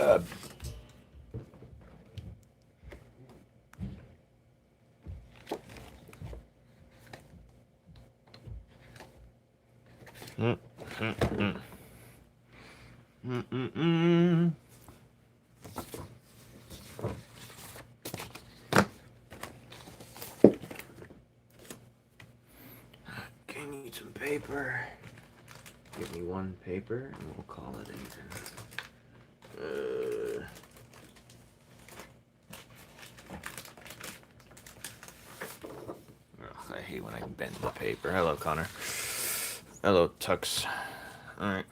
Okay, need some paper. Give me one paper and we'll call it even. I hate when I bend the paper. Hello, Connor. Hello, Tux. All right.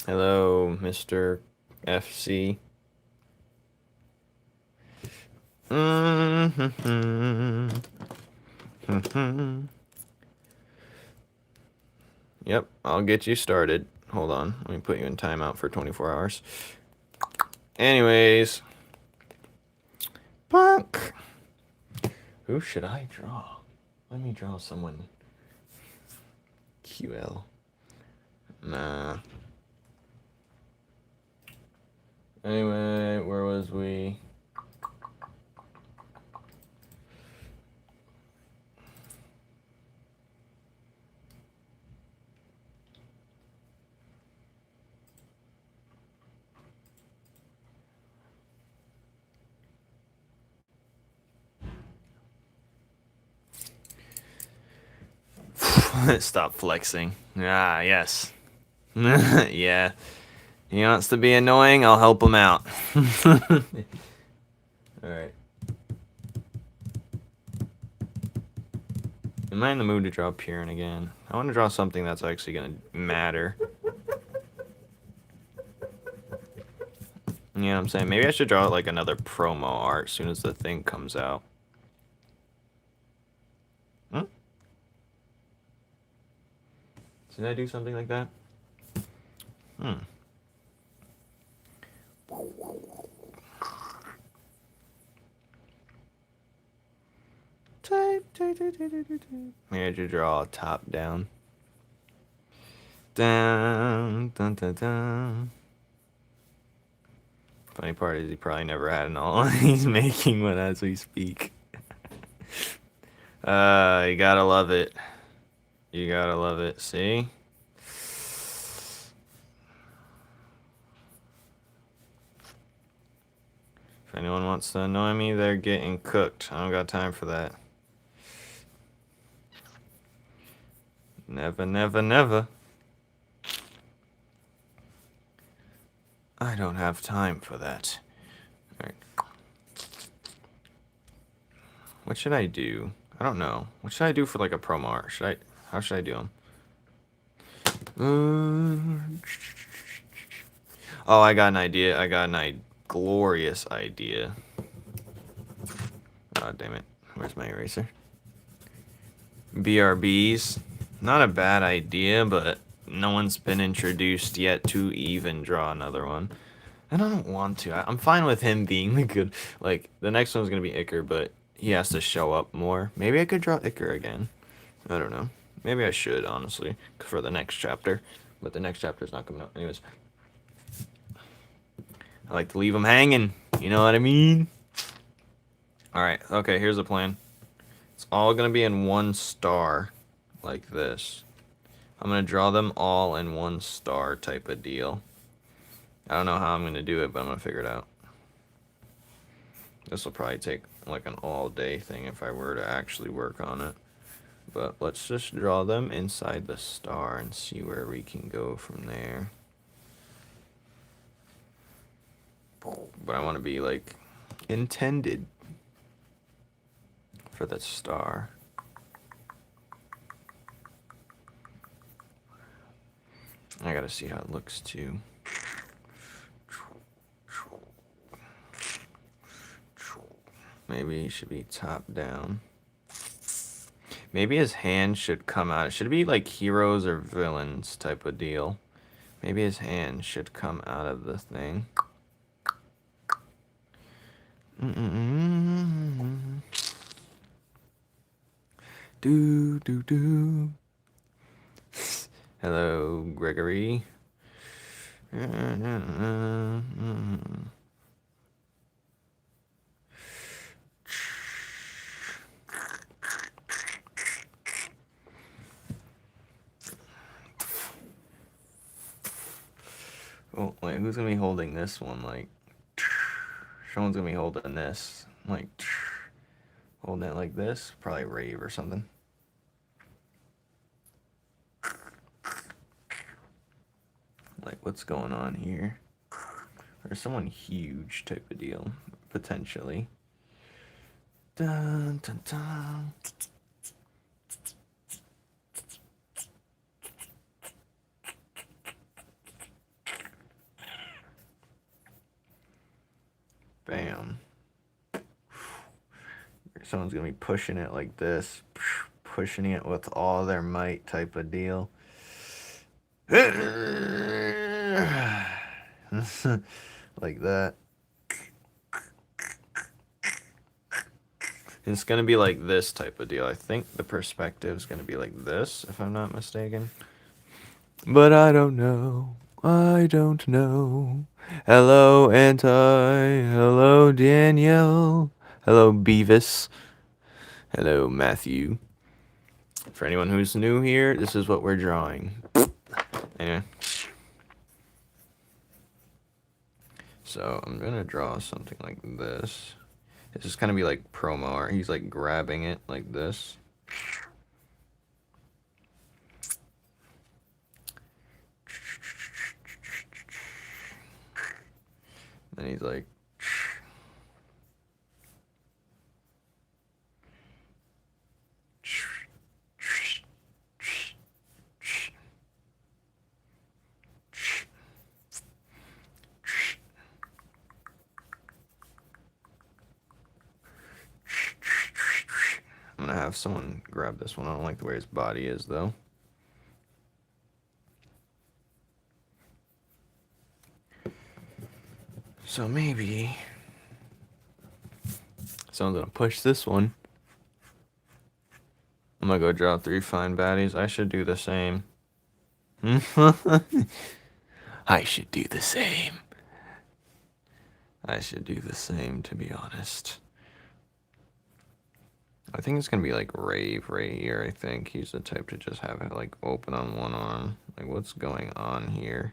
Hello, Mr. FC. Yep, I'll get you started. Hold on, let me put you in timeout for 24 hours. Anyways. Punk! Who should I draw? Let me draw someone. QL. Nah. Anyway, where was we? Stop flexing. Ah, yes. Yeah. He wants to be annoying, I'll help him out. Alright. Am I in the mood to draw Piran again? I want to draw something that's actually going to matter. You know what I'm saying? Maybe I should draw like another promo art as soon as the thing comes out. Hmm? Did I do something like that? Maybe I should draw a top down. Down, dun, dun, dun. Funny part is he probably never had an all. He's making one as we speak. You gotta love it. You gotta love it. See? If anyone wants to annoy me, they're getting cooked. I don't got time for that. Never, never, never. I don't have time for that. All right. What should I do? I don't know. What should I do for like a promo art? How should I do them? Oh, I got an idea. I got a glorious idea. Oh, damn it. Where's my eraser? BRBs. Not a bad idea, but no one's been introduced yet to even draw another one. And I don't want to. I'm fine with him being the good. Like, the next one's going to be Iker, but he has to show up more. Maybe I could draw Iker again. I don't know. Maybe I should, honestly, for the next chapter. But the next chapter's not coming out. Anyways. I like to leave him hanging. You know what I mean? Alright, okay, here's the plan. It's all going to be in one star, like this. I'm going to draw them all in one star type of deal. I don't know how I'm going to do it, but I'm going to figure it out. This will probably take like an all-day thing if I were to actually work on it. But let's just draw them inside the star and see where we can go from there. But I want to be like intended for the star. I gotta see how it looks too. Maybe he should be top down. Maybe his hand should come out. It should be like heroes or villains type of deal. Maybe his hand should come out of the thing. Do do do. Hello, Gregory. Oh, wait, who's gonna be holding this one? Like, someone's gonna be holding this. Like, holding it like this. Probably Rave or something. Like, what's going on here? There's someone huge type of deal, potentially. Dun, dun, dun. Bam. Someone's gonna be pushing it like this, pushing it with all their might type of deal. Like that. It's gonna be like this type of deal. I think the perspective is gonna be like this, if I'm not mistaken. But I don't know. I don't know. Hello, Anti. Hello, Danielle. Hello, Beavis. Hello, Matthew. For anyone who's new here, this is what we're drawing. Anyway. So I'm gonna draw something like this. It's just gonna be like promo art. He's like grabbing it like this. Then he's like, I'm gonna have someone grab this one. I don't like the way his body is though. So maybe someone's gonna push this one. I'm gonna go draw 3 fine baddies. I should do the same. I should do the same. I should do the same, to be honest. I think it's gonna be like Rave right here. I think he's the type to just have it like open on one arm. Like, what's going on here?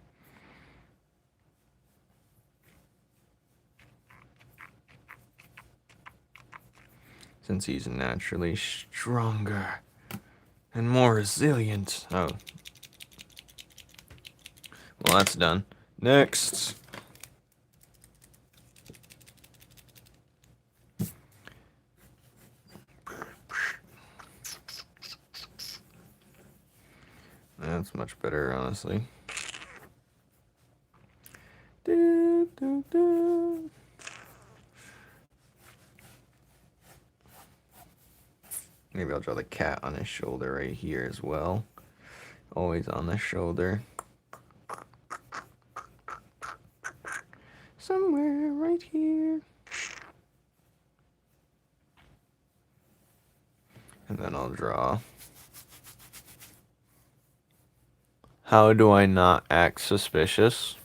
Since he's naturally stronger and more resilient. Oh. Well, that's done. Next. That's much better, honestly. Maybe I'll draw the cat on his shoulder right here as well. Always on the shoulder. Somewhere right here. And then I'll draw. How do I not act suspicious?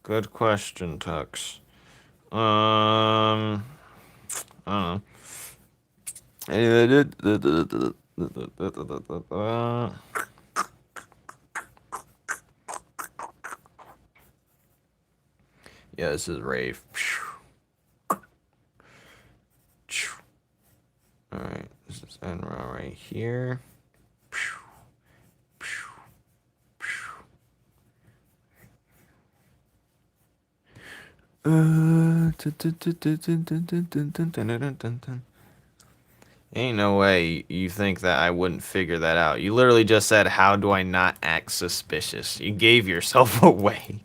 Good question, Tux. I don't know. Yeah, this is Rave. Alright, this is Enra right here. Ain't no way you think that I wouldn't figure that out. You literally just said, how do I not act suspicious? You gave yourself away.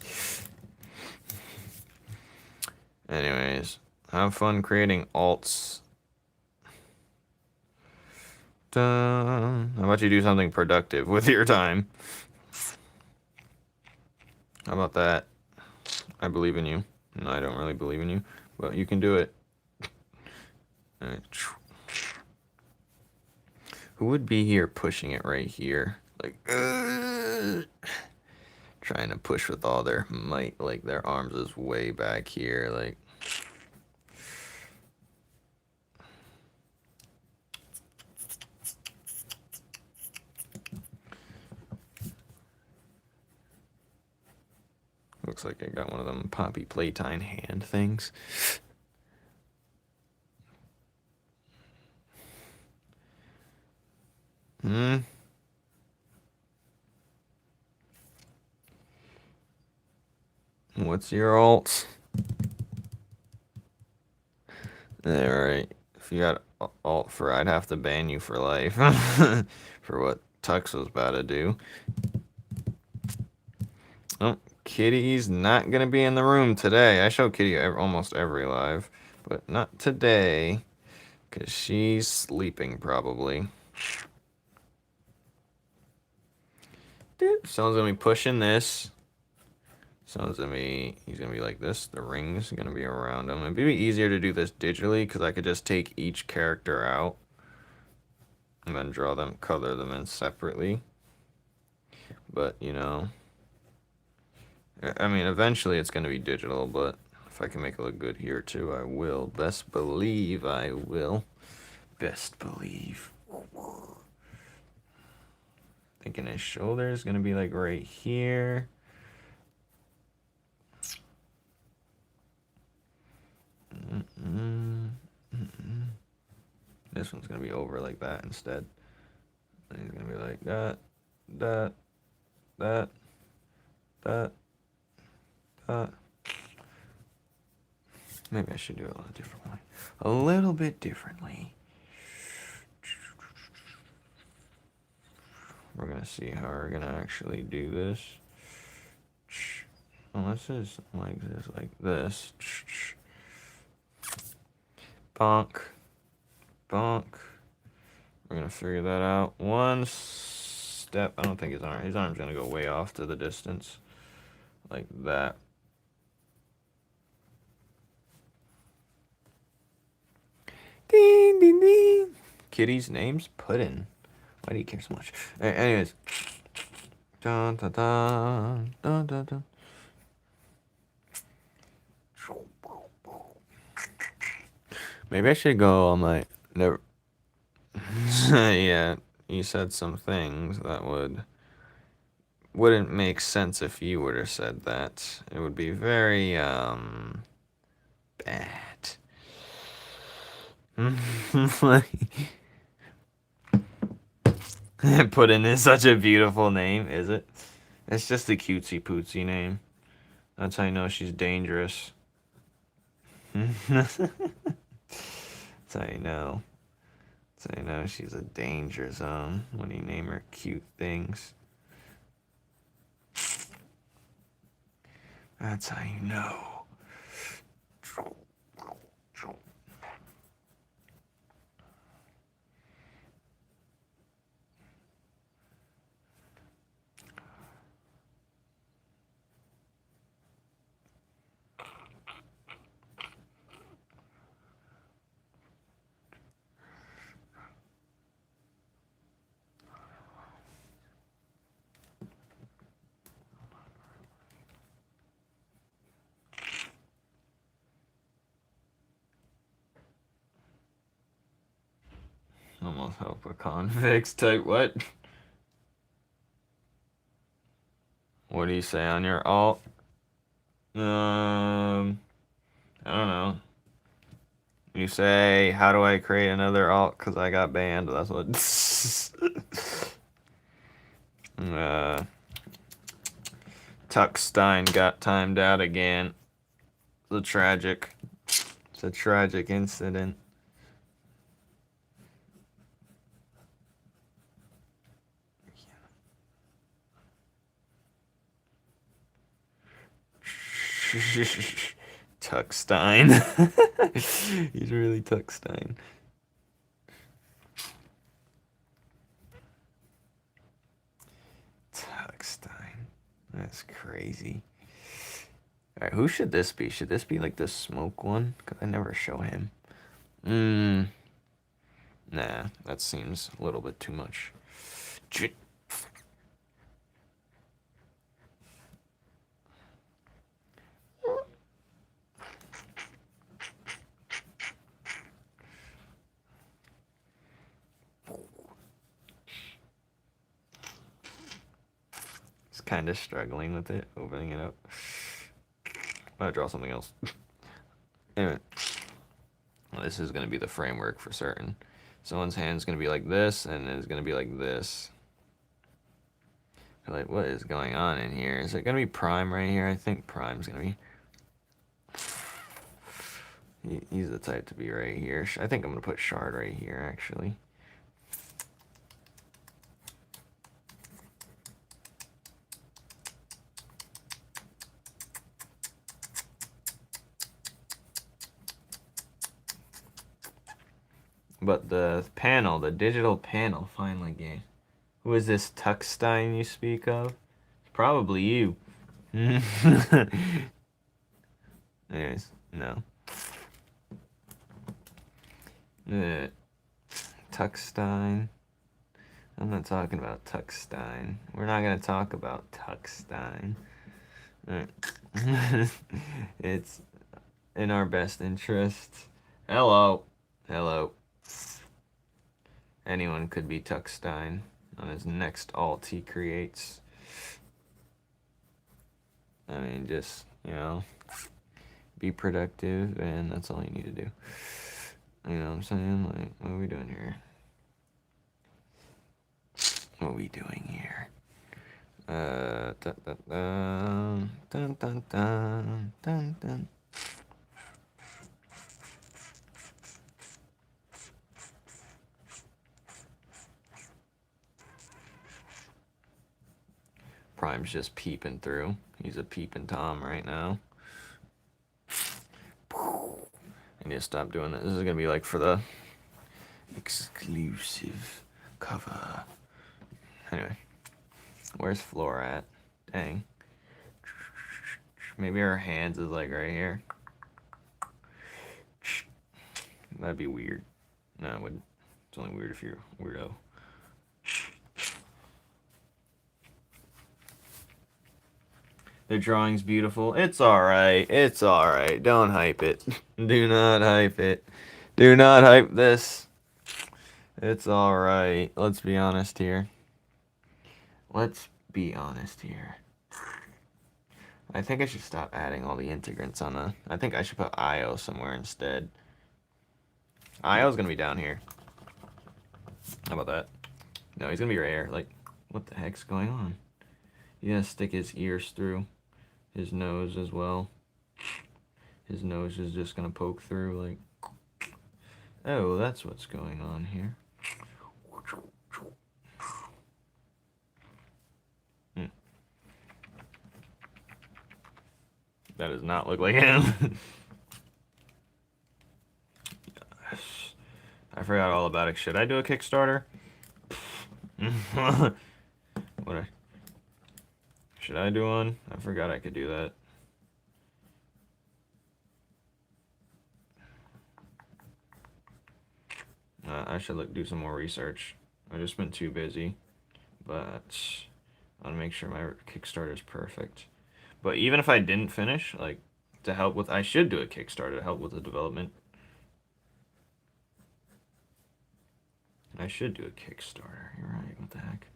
Anyways, have fun creating alts. How about you do something productive with your time? How about that? I believe in you. No, I don't really believe in you, but you can do it. All right. Who would be here pushing it right here? Like, trying to push with all their might. Like, their arms is way back here. Like, looks like I got one of them Poppy Playtime hand things. What's your alt? Alright. If you got alt for, I'd have to ban you for life. For what Tux was about to do. Oh, Kitty's not gonna be in the room today. I show Kitty almost every live, but not today. Because she's sleeping, probably. Dude, someone's gonna be pushing this. Someone's gonna be, he's gonna be like this. The ring's gonna be around him. It'd be easier to do this digitally, because I could just take each character out. And then draw them, color them in separately. But, you know. I mean, eventually it's gonna be digital, but if I can make it look good here too, I will. Best believe I will. Best believe. Thinking his shoulder is gonna be like right here. This one's gonna be over like that instead. And he's gonna be like that, that, that, that, that. Maybe I should do it a little differently. A little bit differently. We're gonna see how we're gonna actually do this. Unless it's like this. Bonk. Bonk. We're gonna figure that out. One step. I don't think his arm's gonna go way off to the distance. Like that. Ding, ding, ding. Kitty's name's Puddin'. Why do you care so much? Anyways. Dun, dun, dun, dun, dun, dun. Maybe I should go on my... Never... Yeah, you said some things that wouldn't make sense if you would have said that. It would be very, bad. Puddin' is such a beautiful name, is it? It's just a cutesy pootsy name. That's how you know she's dangerous. That's how you know. That's how you know she's a danger zone when you name her cute things. That's how you know. Almost help a convicts type what? What do you say on your alt? I don't know. You say, how do I create another alt because I got banned? That's what... Tuckstein got timed out again. It's a tragic incident. Tuckstein. He's really Tuckstein. Tuckstein. That's crazy. Alright, who should this be? Should this be like the smoke one? Because I never show him. Nah, that seems a little bit too much. It's kind of struggling with it, opening it up. I'm gonna draw something else. Anyway, well, this is gonna be the framework for certain. Someone's hand's gonna be like this, and it's gonna be like this. Like, what is going on in here? Is it gonna be prime right here? I think prime's gonna be. He's the type to be right here. I think I'm gonna put shard right here, actually. But the panel, the digital panel, finally came. Who is this Tuckstein you speak of? Probably you. Anyways, no. Tuckstein. I'm not talking about Tuckstein. We're not going to talk about Tuckstein. It's in our best interest. Hello. Hello. Anyone could be Tuckstein on his next alt he creates. I mean, just, you know, be productive, and that's all you need to do. You know what I'm saying? Like, what are we doing here? What are we doing here? Dun, dun, dun, dun, dun, dun, dun, dun. Prime's just peeping through. He's a peeping Tom right now. I need to stop doing that. This is gonna be like for the exclusive cover. Anyway, where's Flora at? Dang. Maybe her hands is like right here. That'd be weird. No, it wouldn't. It's only weird if you're a weirdo. The drawing's beautiful. It's alright. It's alright. Don't hype it. Do not hype it. Do not hype this. It's alright. Let's be honest here. Let's be honest here. I think I should stop adding all the integrants on a... I think I should put IO somewhere instead. IO's gonna be down here. How about that? No, he's gonna be right here. Like, what the heck's going on? He's gonna stick his ears through. His nose as well. His nose is just gonna poke through, like... Oh, that's what's going on here. That does not look like him. I forgot all about it. Should I do a Kickstarter? Should I do one? I forgot I could do that. I should do some more research. I've just been too busy, but I want to make sure my Kickstarter is perfect. But even if I didn't finish, like, to help with... I should do a Kickstarter to help with the development. I should do a Kickstarter. You're right. What the heck?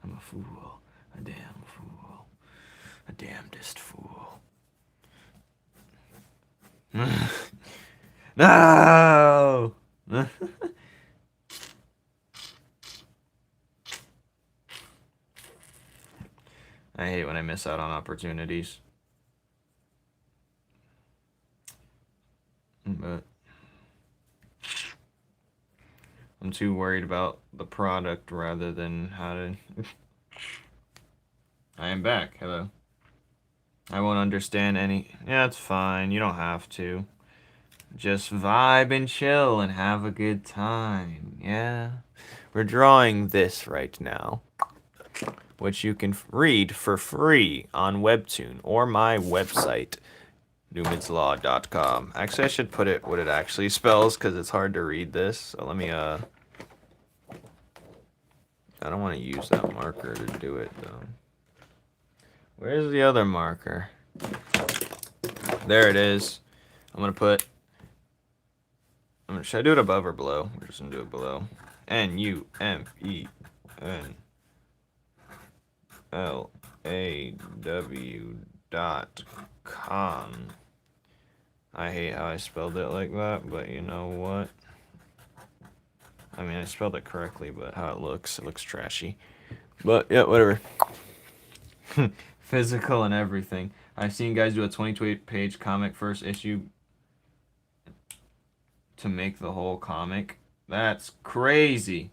I'm a fool. A damn fool. A damnedest fool. No! I hate when I miss out on opportunities. But I'm too worried about the product rather than how to... I am back. Hello. I won't understand any... Yeah, it's fine. You don't have to. Just vibe and chill and have a good time. Yeah. We're drawing this right now, which you can read for free on Webtoon or my website, numenslaw.com. Actually, I should put it what it actually spells because it's hard to read this. So let me I don't want to use that marker to do it, though. Where's the other marker? There it is. I'm going to put... should I do it above or below? We're just going to do it below. NUMENLAW.com. I hate how I spelled it like that, but you know what? I mean, I spelled it correctly, but how it looks trashy. But, yeah, whatever. Physical and everything. I've seen guys do a 22-page comic first issue to make the whole comic. That's crazy.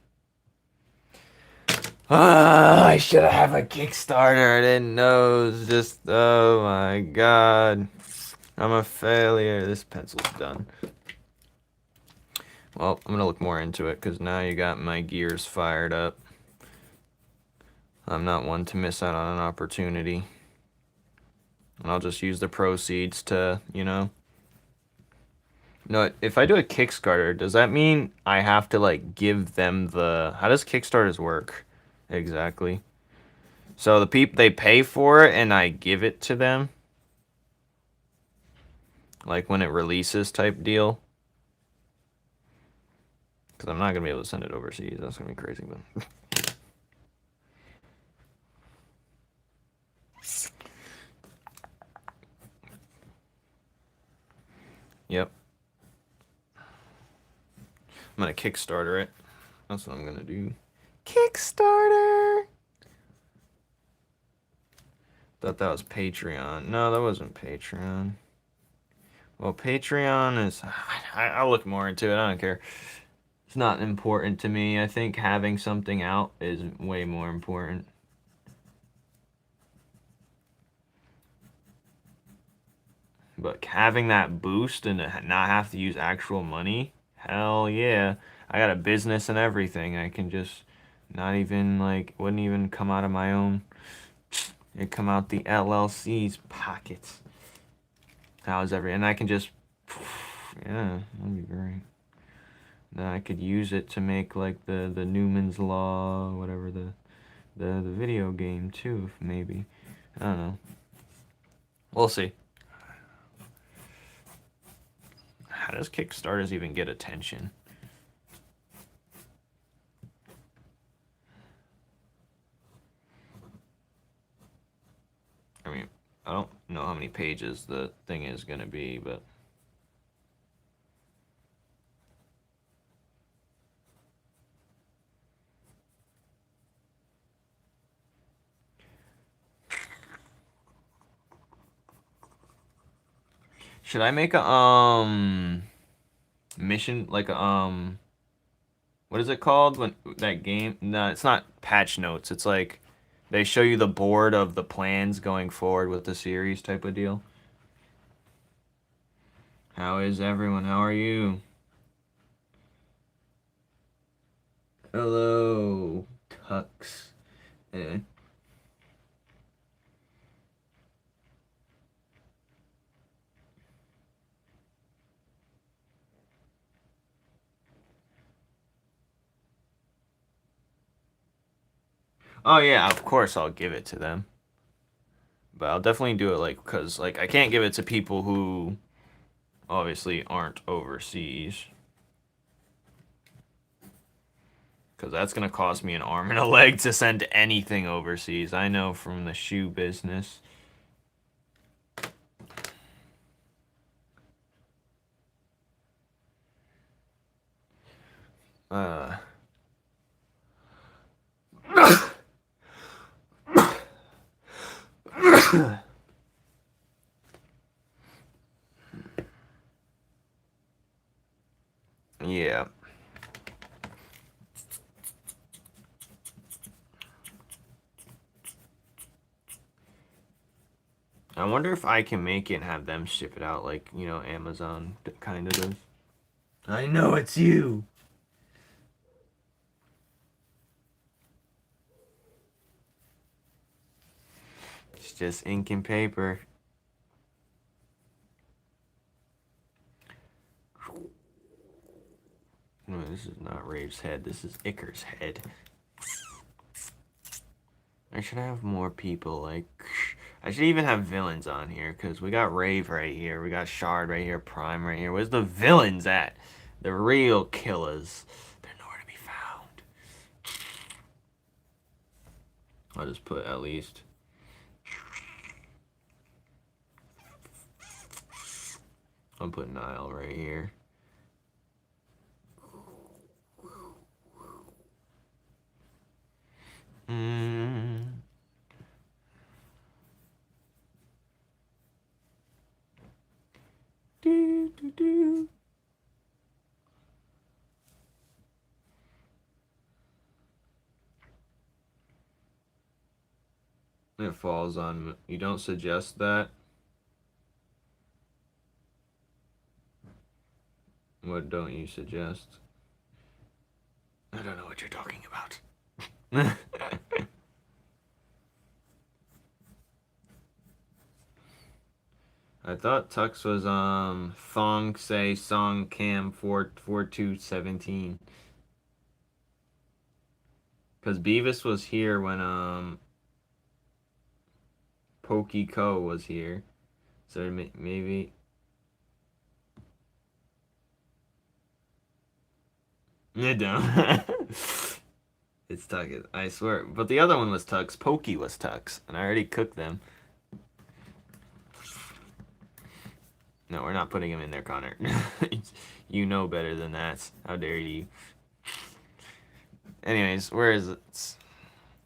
I should have a Kickstarter. I didn't know. It's just, oh my god. I'm a failure. This pencil's done. Well, I'm going to look more into it because now you got my gears fired up. I'm not one to miss out on an opportunity. And I'll just use the proceeds to, you know. No, if I do a Kickstarter, does that mean I have to, like, give them the... How does Kickstarters work exactly? So the people, they pay for it and I give it to them? Like when it releases type deal? Because I'm not going to be able to send it overseas. That's going to be crazy, but... Yep. I'm going to Kickstarter it. That's what I'm going to do. Kickstarter! Thought that was Patreon. No, that wasn't Patreon. Well, Patreon is... I'll look more into it. I don't care. It's not important to me. I think having something out is way more important. But having that boost and not have to use actual money, hell yeah. I got a business and everything. I can just not even, like, wouldn't even come out of my own. It'd come out the LLC's pockets. How's every... And I can just... Yeah, that'd be great. Then I could use it to make, like, the Numen's Law, whatever, the video game, too, maybe. I don't know. We'll see. How does Kickstarters even get attention? I mean, I don't know how many pages the thing is going to be, but... Should I make a, mission, like a, what is it called? When that game? No, it's not patch notes. It's like they show you the board of the plans going forward with the series type of deal. How is everyone? How are you? Hello, Tux. Anyway. Oh yeah, of course I'll give it to them. But I'll definitely do it, like, because, like, I can't give it to people who obviously aren't overseas. Because that's going to cost me an arm and a leg to send anything overseas. I know from the shoe business. Yeah. I wonder if I can make it and have them ship it out like, you know, Amazon kind of does. I know it's you. It's just ink and paper. No, this is not Rave's head. This is Icar's head. I should have more people, like... I should even have villains on here, because we got Rave right here, we got Shard right here, Prime right here. Where's the villains at? The real killers. They're nowhere to be found. I'll just put at least... I'll put Nile right here. It falls on... You don't suggest that? What don't you suggest? I don't know what you're talking about. I thought Tux was Thong Say Song Cam 44217. Cause Beavis was here when Pokey Co was here. So maybe it don't. It's Tux, I swear. But the other one was Tux. Pokey was Tux, and I already cooked them. No, we're not putting him in there, Connor. You know better than that. How dare you? Anyways, where is it?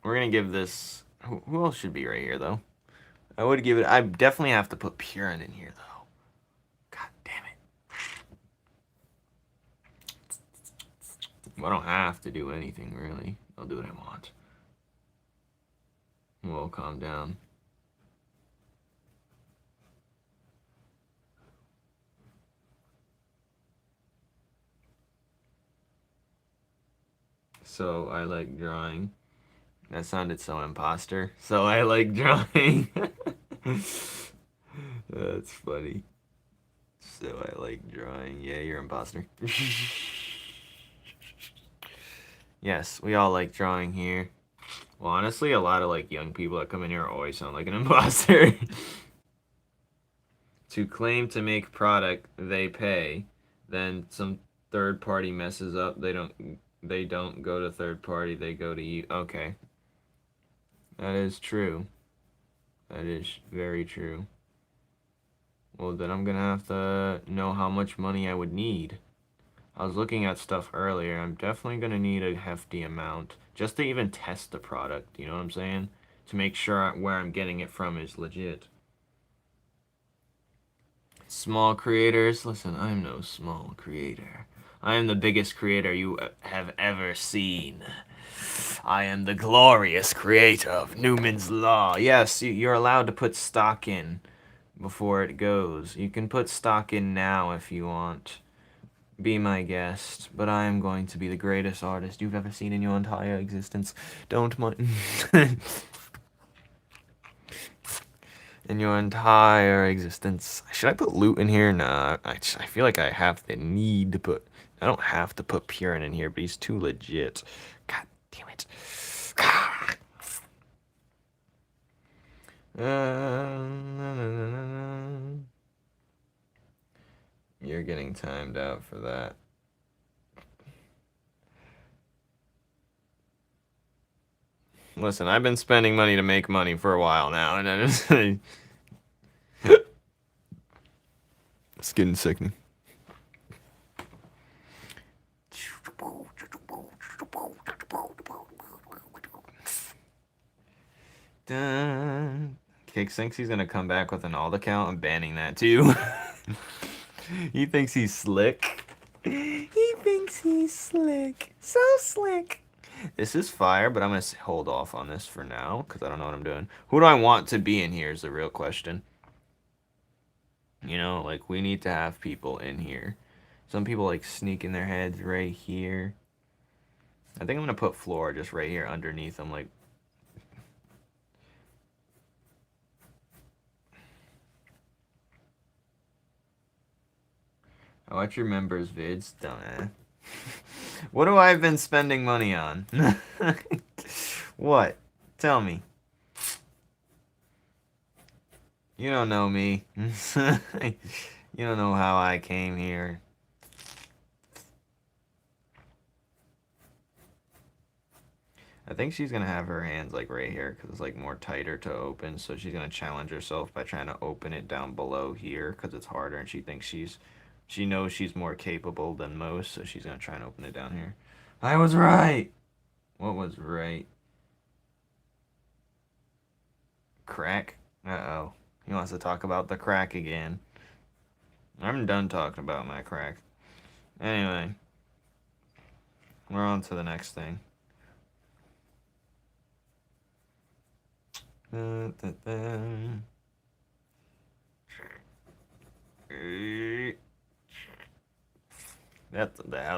We're gonna give this... Who else should be right here, though? I would give it... I definitely have to put Purin in here, though. God damn it. I don't have to do anything, really. I'll do what I want. Well, calm down. So, I like drawing. That sounded so imposter. So, I like drawing. That's funny. So, I like drawing. Yeah, you're imposter. Yes, we all like drawing here. Well, honestly, a lot of like young people that come in here always sound like an imposter. To claim to make product, they pay. Then some third party messes up. They don't go to third party. They go to you. Okay, that is true. That is very true. Well, then I'm gonna have to know how much money I would need. I was looking at stuff earlier. I'm definitely going to need a hefty amount just to even test the product, you know what I'm saying? To make sure where I'm getting it from is legit. Small creators, listen, I'm no small creator. I am the biggest creator you have ever seen. I am the glorious creator of Numen's Law. Yes, you're allowed to put stock in before it goes. You can put stock in now if you want. Be my guest, but I am going to be the greatest artist you've ever seen in your entire existence. Don't mind. In your entire existence. Should I put loot in here? Nah, I feel like I have the need to put... I don't have to put Purin in here, but he's too legit. God damn it. You're getting timed out for that. Listen, I've been spending money to make money for a while now, and I just... It's getting sickening. Cake thinks he's gonna come back with an alt account. I'm banning that too. He thinks he's slick. He thinks he's slick. So slick. This is fire, but I'm gonna hold off on this for now because I don't know what I'm doing. Who do I want to be in here is the real question. You know, like we need to have people in here. Some people like sneaking their heads right here. I think I'm gonna put Floor just right here underneath them, like. I watch your members' vids. Don't. What have I been spending money on? What? Tell me. You don't know me. You don't know how I came here. I think she's gonna have her hands like right here because it's like more tighter to open. So she's gonna challenge herself by trying to open it down below here because it's harder, and she thinks she knows she's more capable than most. So she's gonna try and open it down here. I was right. What was right? Crack. Uh-oh. He wants to talk about the crack again. I'm done talking about my crack. Anyway, we're on to the next thing. That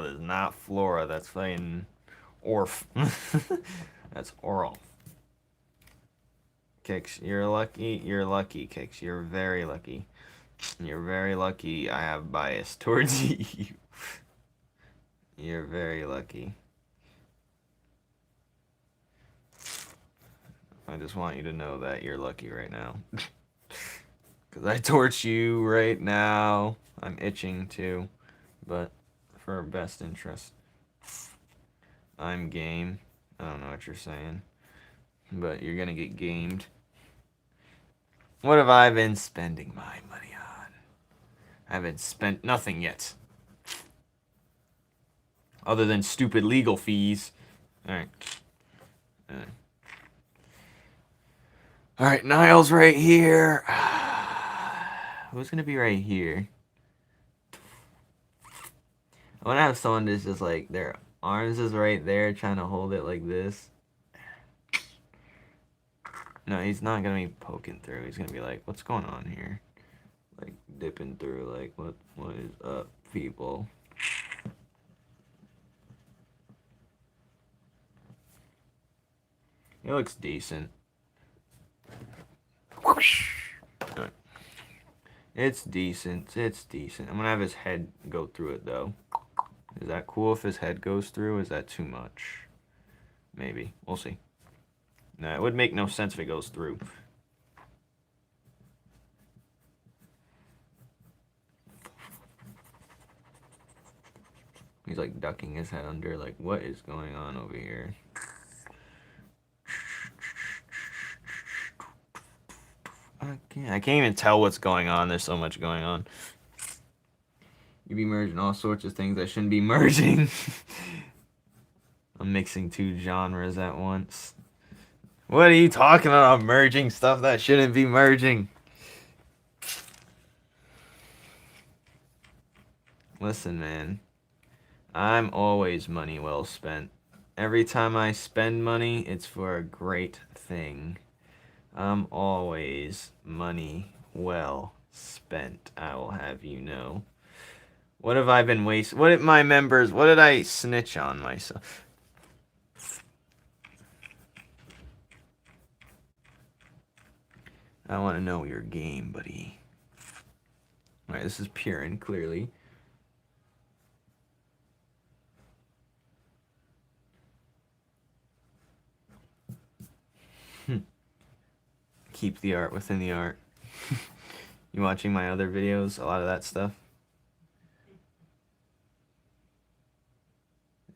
is not Flora. That's fucking Orf. That's Orl. Kix, you're lucky. You're lucky, Kix. You're very lucky. You're very lucky. I have bias towards you. You're very lucky. I just want you to know that you're lucky right now. Because I torch you right now. I'm itching to, but for our best interest. I'm game. I don't know what you're saying, but you're gonna get gamed. What have I been spending my money on? I haven't spent nothing yet. Other than stupid legal fees. Alright. Alright, Niall's right here. Who's gonna be right here? I wanna have someone that's just like, their arms is right there, trying to hold it like this. No, he's not gonna be poking through. He's gonna be like, what's going on here? Like, dipping through, like, what is up, people? It looks decent. It's decent. It's decent. I'm gonna have his head go through it, though. Is that cool if his head goes through? Is that too much? Maybe. We'll see. Nah, it would make no sense if it goes through. He's like ducking his head under, like, what is going on over here? I can't even tell what's going on. There's so much going on. You be merging all sorts of things I shouldn't be merging. I'm mixing two genres at once. What are you talking about? I'm merging stuff that shouldn't be merging. Listen, man. I'm always money well spent. Every time I spend money, it's for a great thing. I'm always money well spent, I will have you know. What have I been wasting? What did my members, what did I snitch on myself? I want to know your game, buddy. Alright, this is Purin, clearly. Keep the art within the art. You watching my other videos? A lot of that stuff?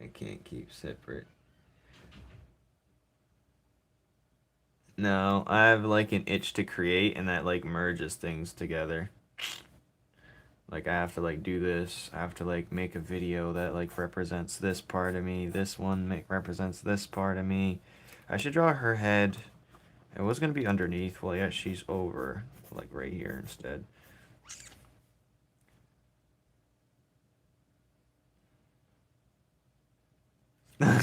I can't keep separate. No, I have like an itch to create, and that like merges things together. Like I have to like do this. I have to like make a video that like represents this part of me. This one represents this part of me. I should draw her head. It was gonna be underneath. Well, yeah, she's over, like right here instead. What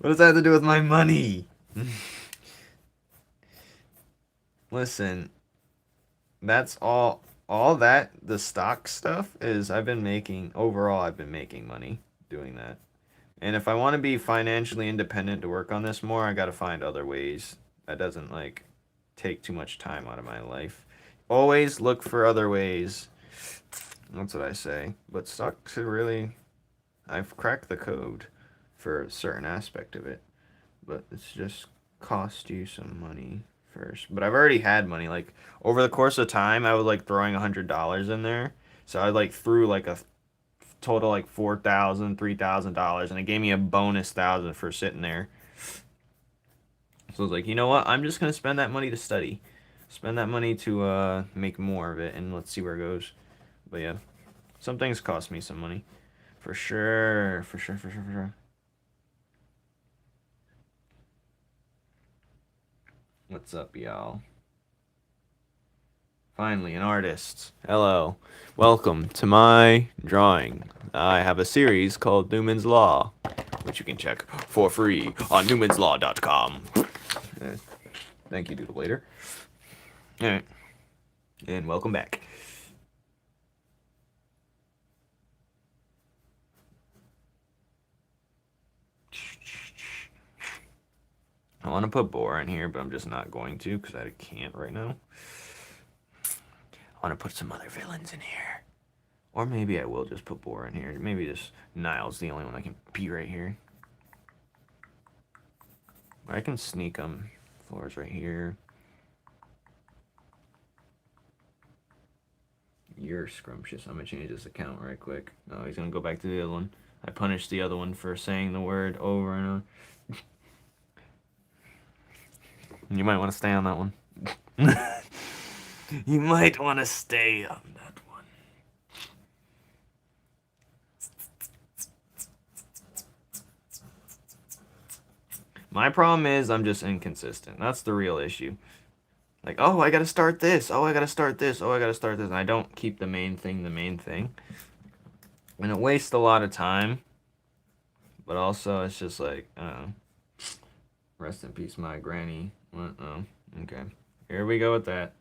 does that have to do with my money? Listen, that's all that, the stock stuff is, I've been making money doing that. And if I want to be financially independent to work on this more, I got to find other ways. That doesn't like take too much time out of my life. Always look for other ways. That's what I say. But stocks are really, I've cracked the code for a certain aspect of it, but it's just cost you some money first. But I've already had money. Like, over the course of time, I was, like, throwing $100 in there. So I, like, threw, like, a total, like, $4,000, $3,000. And it gave me a bonus 1,000 for sitting there. So I was like, you know what? I'm just going to spend that money to study. Spend that money to make more of it. And let's see where it goes. But, yeah. Some things cost me some money. For sure. For sure, for sure, for sure. What's up, y'all? Finally, an artist. Hello. Welcome to my drawing. I have a series called Numen's Law, which you can check for free on numenslaw.com. Thank you, Doodle Later. Alright. And welcome back. I want to put Boar in here, but I'm just not going to because I can't right now. I want to put some other villains in here. Or maybe I will just put Boar in here. Maybe just Niall's the only one I can be right here. I can sneak them. Floor's right here. You're scrumptious. I'm going to change this account right quick. Oh, he's going to go back to the other one. I punished the other one for saying the word over and over. You might want to stay on that one. You might want to stay on that one. My problem is I'm just inconsistent. That's the real issue. Like, oh, I gotta start this. Oh, I gotta start this. Oh, I gotta start this. And I don't keep the main thing the main thing. And it wastes a lot of time. But also, it's just like, I don't know. Rest in peace, my granny. Oh, okay. Here we go with that.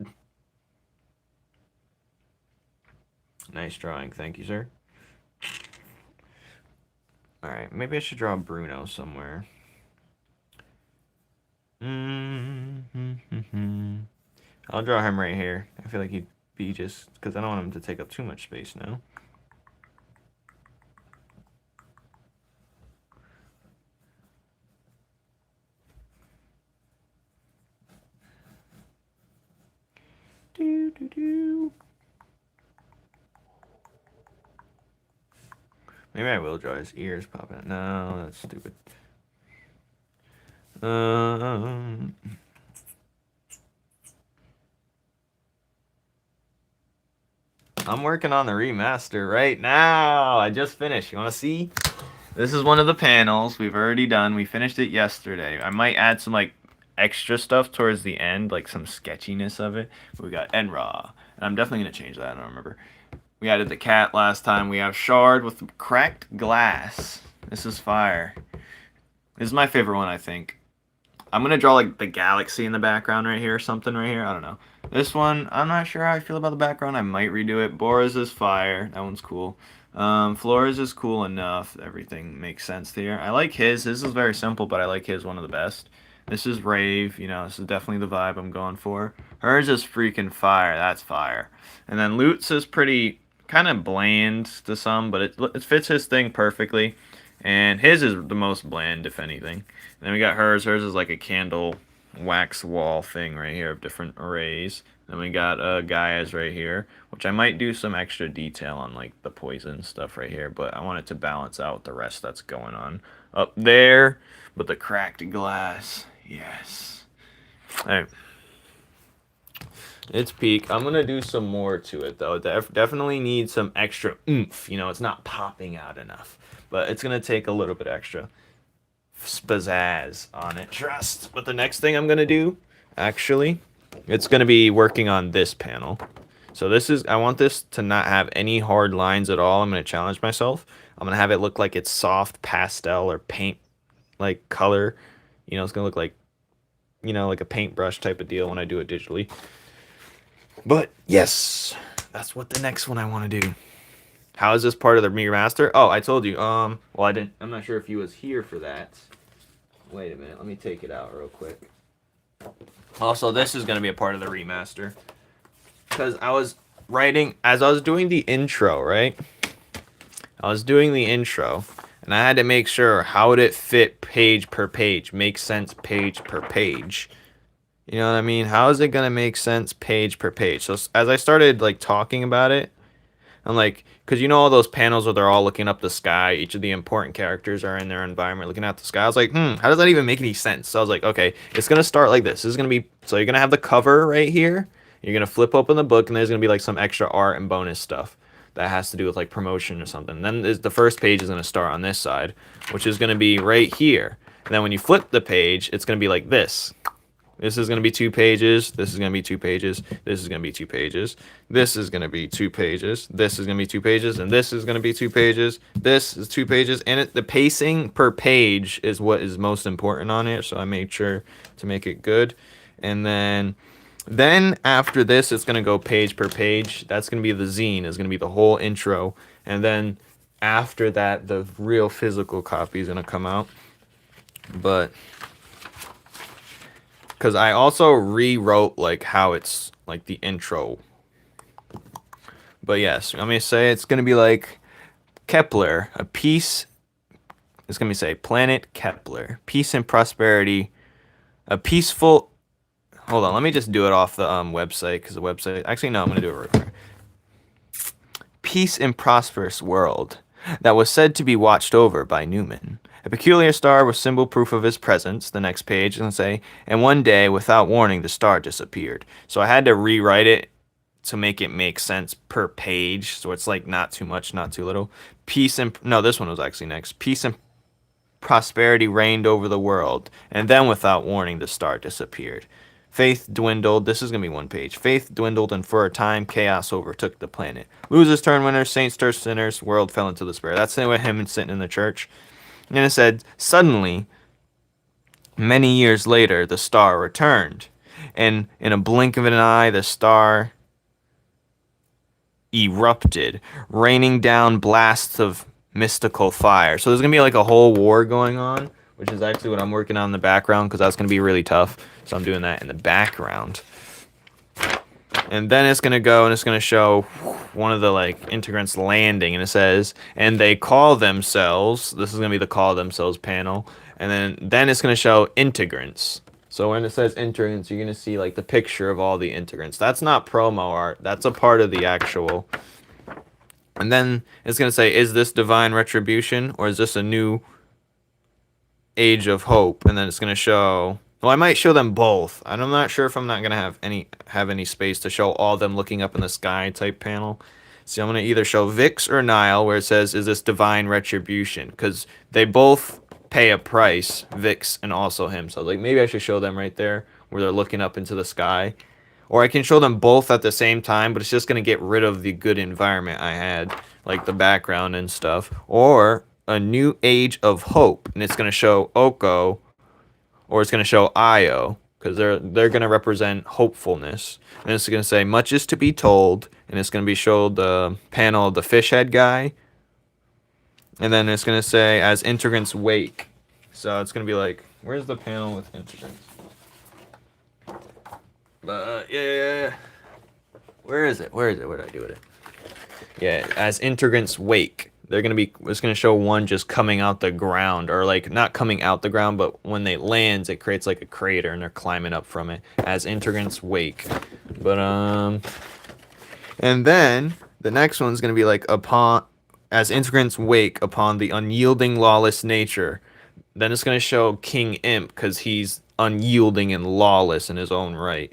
Nice drawing. Thank you, sir. Alright, maybe I should draw Bruno somewhere. I'll draw him right here. I feel like he'd be just... because I don't want him to take up too much space now. Maybe I will draw his ears popping out. No, that's stupid. I'm working on the remaster right now. I just finished. You want to see? This is one of the panels we've already done. We finished it yesterday. I might add some like extra stuff towards the end, like some sketchiness of it. We got Enra, and I'm definitely gonna change that. I don't remember. We added the cat last time. We have Shard with cracked glass. This is fire. This is my favorite one, I think. I'm gonna draw like the galaxy in the background right here or something right here. I don't know. This one, I'm not sure how I feel about the background. I might redo it. Boris is fire. That one's cool. Flores is cool enough. Everything makes sense here. I like his. His is very simple, but I like his one of the best. This is Rave. You know, this is definitely the vibe I'm going for. Hers is freaking fire. That's fire. And then Lutz is pretty kind of bland to some, but it fits his thing perfectly. And his is the most bland, if anything. And then we got hers. Hers is like a candle wax wall thing right here of different arrays. Then we got Gaia's right here, which I might do some extra detail on like the poison stuff right here, but I want it to balance out the rest that's going on up there. But the cracked glass, yes. All right. It's peak. I'm going to do some more to it, though. Definitely need some extra oomph. You know, it's not popping out enough. But it's going to take a little bit extra spazazz on it. Trust. But the next thing I'm going to do, actually, it's going to be working on this panel. So this is, I want this to not have any hard lines at all. I'm going to challenge myself. I'm going to have it look like it's soft pastel or paint like color. You know, it's going to look like, you know, like a paintbrush type of deal when I do it digitally. But yes, that's what the next one I want to do. How is this part of the remaster? Oh, I told you. Well, I didn't. I'm not sure if you was here for that. Wait a minute. Let me take it out real quick. Also, this is going to be a part of the remaster. Because I was writing, as I was doing the intro, right? I was doing the intro, and I had to make sure how would it fit page per page, make sense page per page. You know what I mean? How is it gonna make sense page per page? So as I started like talking about it, I'm like, because you know all those panels where they're all looking up the sky, each of the important characters are in their environment looking at the sky. I was like, how does that even make any sense? So I was like, okay, it's gonna start like this. This is gonna be, so you're gonna have the cover right here. You're gonna flip open the book, and there's gonna be like some extra art and bonus stuff that has to do with like promotion or something. Then the first page is gonna start on this side, which is gonna be right here. And then when you flip the page, it's gonna be like this. This is going to be 2 pages. This is going to be 2 pages. This is going to be 2 pages. This is going to be 2 pages. This is going to be 2 pages. And this is going to be 2 pages. This is 2 pages. And the pacing per page is what is most important on it. So I made sure to make it good. And then after this, it's going to go page per page. That's going to be the zine. It's going to be the whole intro. And then after that, the real physical copy is going to come out. But because I also rewrote like how it's like the intro. But yes, I'm gonna say it's gonna be like Kepler, a peace. It's gonna be say planet Kepler, peace and prosperity, a peaceful. Hold on, let me just do it off the website because the website. Actually, no, I'm gonna do it right here. Peace and prosperous world that was said to be watched over by Numen. A peculiar star with symbol proof of his presence. The next page is going to say, and one day, without warning, the star disappeared. So I had to rewrite it to make it make sense per page. So it's like not too much, not too little. Peace and, no, this one was actually next. Peace and prosperity reigned over the world. And then, without warning, the star disappeared. Faith dwindled. This is going to be 1 page. Faith dwindled, and for a time, chaos overtook the planet. Losers turned winners, saints turned sinners, world fell into despair. That's what him sitting in the church. And it said, suddenly, many years later, the star returned. And in a blink of an eye, the star erupted, raining down blasts of mystical fire. So there's going to be like a whole war going on, which is actually what I'm working on in the background because that's going to be really tough. So I'm doing that in the background. And then it's going to go and it's going to show one of the like integrants landing, and it says, and they call themselves, this is going to be the call themselves panel, and then it's going to show integrants. So when it says integrants, you're going to see like the picture of all the integrants. That's not promo art. That's a part of the actual. And then it's going to say, is this divine retribution or is this a new age of hope? And then it's going to show, well, I might show them both. And I'm not sure if I'm not going to have any space to show all them looking up in the sky type panel. So I'm going to either show Vix or Nile where it says, is this divine retribution? Because they both pay a price, Vix and also him. So like maybe I should show them right there where they're looking up into the sky. Or I can show them both at the same time, but it's just going to get rid of the good environment I had, like the background and stuff. Or a new age of hope, and it's going to show Oko, or it's going to show Io, because they're going to represent hopefulness. And it's going to say, much is to be told, and it's going to be showed the panel of the fish head guy. And then it's going to say, as integrants wake. So it's going to be like, where's the panel with integrants? Yeah. Where is it? Where did I do it? Yeah, as integrants wake. It's gonna show one just coming out the ground, or like not coming out the ground, but when they lands, it creates like a crater and they're climbing up from it. As integrants wake. But and then the next one's gonna be like as integrants wake upon the unyielding lawless nature. Then it's gonna show King Imp because he's unyielding and lawless in his own right.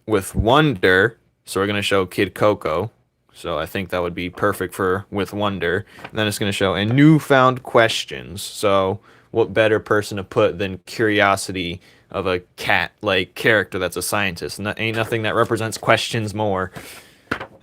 With wonder, so we're going to show Kid Coco. So I think that would be perfect for with wonder. And then it's going to show and newfound questions. So what better person to put than curiosity of a cat-like character that's a scientist? Ain't nothing that represents questions more.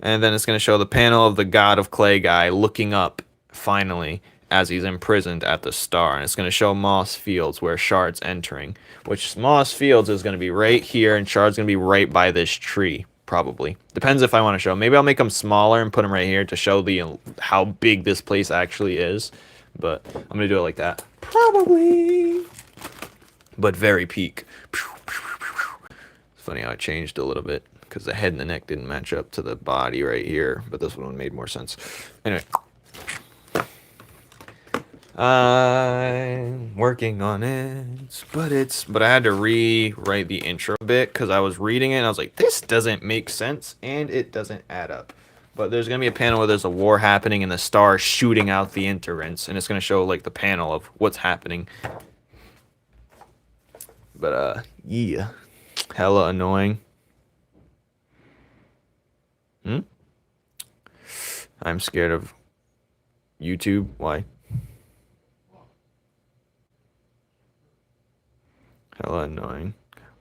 And then it's going to show the panel of the God of Clay guy looking up, finally, as he's imprisoned at the star. And it's going to show Moss Fields where Shard's entering, which Moss Fields is going to be right here, and Shard's going to be right by this tree, probably. Depends if I want to show. Maybe I'll make them smaller and put them right here to show how big this place actually is. But I'm going to do it like that. Probably. But very peak. It's funny how it changed a little bit because the head and the neck didn't match up to the body right here. But this one made more sense. Anyway. I'm working on it, but I had to rewrite the intro bit because I was reading it and I was like, this doesn't make sense and it doesn't add up. But there's gonna be a panel where there's a war happening and the star shooting out the interrents, and it's gonna show like the panel of what's happening. But yeah, hella annoying. I'm scared of YouTube. Why? Hella annoying.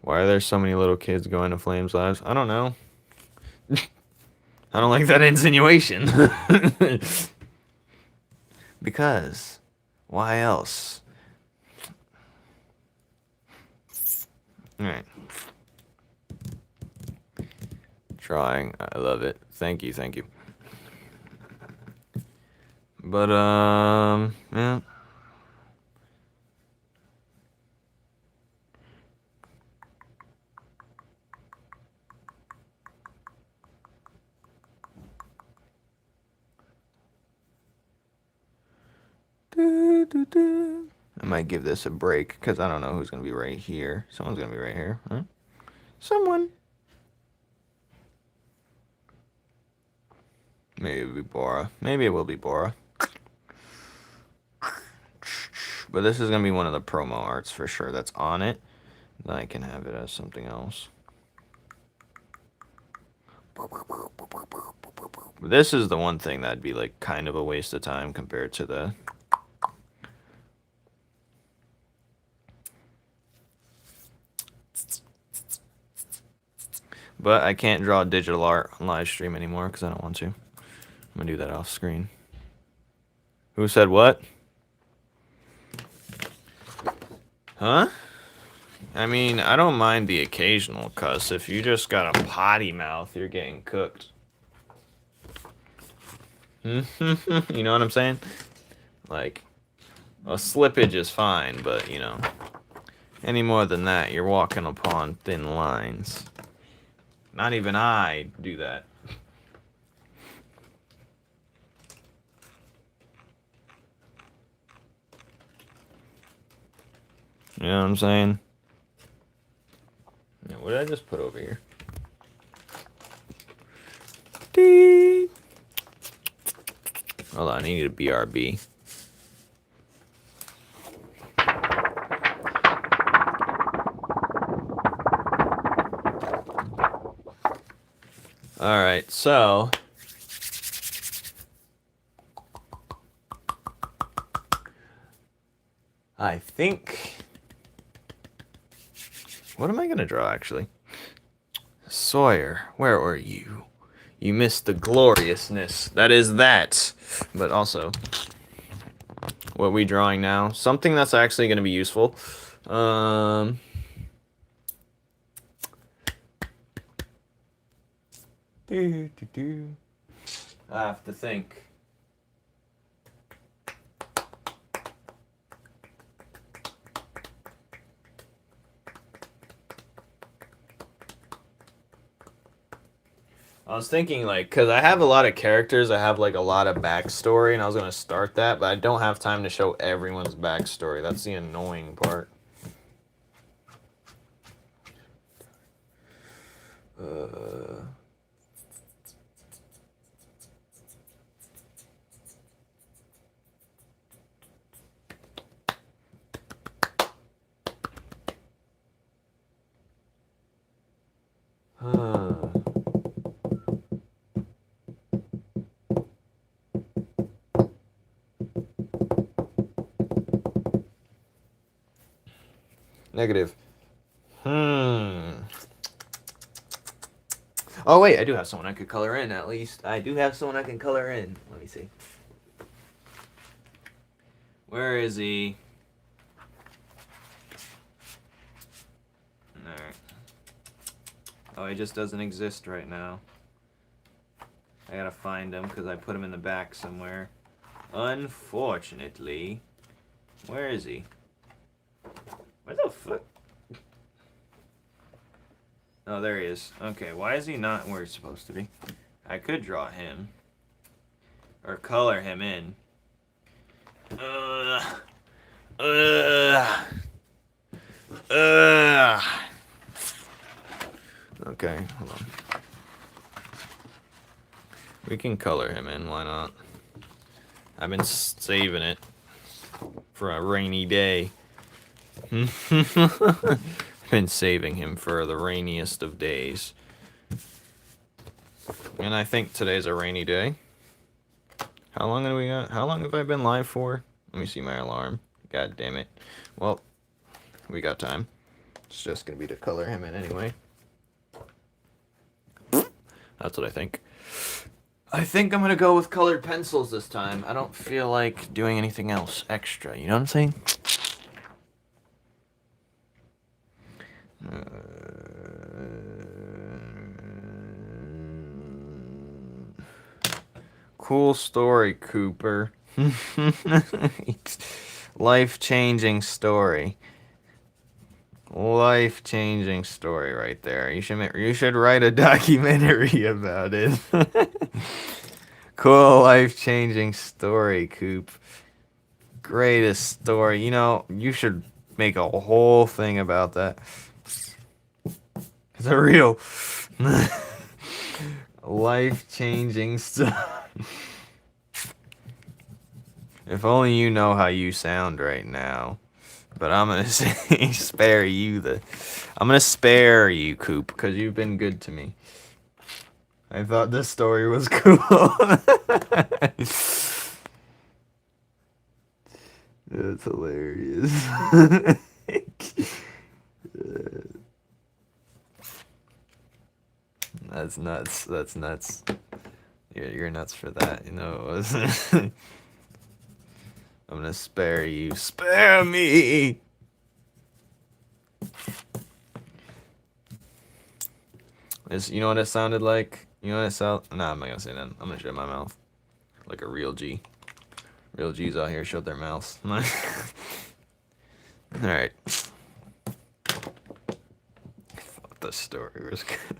Why are there so many little kids going to Flames lives? I don't know. I don't like that insinuation. Because why else? Alright. Trying. I love it. Thank you, thank you. But yeah. I might give this a break because I don't know who's gonna be right here. Someone's gonna be right here, huh? Someone. Maybe it'll be Bora. Maybe it will be Bora. But this is gonna be one of the promo arts for sure that's on it. Then I can have it as something else. This is the one thing that'd be like kind of a waste of time compared to the... But I can't draw digital art on live stream anymore because I don't want to. I'm gonna do that off screen. Who said what? Huh? I mean, I don't mind the occasional cuss. If you just got a potty mouth, you're getting cooked. You know what I'm saying? Like, a slippage is fine, but, you know, any more than that, you're walking upon thin lines. Not even I do that. You know what I'm saying? Now, what did I just put over here? Dee. Hold on, I need a BRB. Alright, so... I think... What am I gonna draw, actually? Sawyer, where were you? You missed the gloriousness. That is that. But also, what are we drawing now? Something that's actually gonna be useful. I have to think. I was thinking, like, because I have a lot of characters, I have, like, a lot of backstory, and I was going to start that, but I don't have time to show everyone's backstory. That's the annoying part. Negative. Oh, wait, I do have someone I could color in, at least. I do have someone I can color in. Let me see. Where is he? Alright. Oh, he just doesn't exist right now. I gotta find him, because I put him in the back somewhere. Unfortunately. Where is he? Where the fuck? Oh, there he is. Okay, why is he not where he's supposed to be? I could draw him. Or color him in. Ugh. Ugh. Okay, hold on. We can color him in, why not? I've been saving it for a rainy day. Been saving him for the rainiest of days. And I think today's a rainy day. How long have we got? How long have I been live for? Let me see my alarm. God damn it. Well, we got time. It's just gonna be to color him in anyway. That's what I think. I think I'm gonna go with colored pencils this time. I don't feel like doing anything else extra. You know what I'm saying? Cool story, Cooper. Life-changing story. Life-changing story right there. You should write a documentary about it. Cool life-changing story, Coop. Greatest story. You know, you should make a whole thing about that. It's a real life-changing story. If only you know how you sound right now. But I'm gonna say spare you I'm gonna spare you, Coop, because you've been good to me. I thought this story was cool. That's hilarious. That's nuts. That's nuts. You're nuts for that, you know. I'm gonna spare you. Spare me! You know what it sounded like? You know what it sounded? Nah, I'm not gonna say that. I'm gonna shut my mouth. Like a real G. Real G's out here shut their mouths. Alright. I thought the story was good.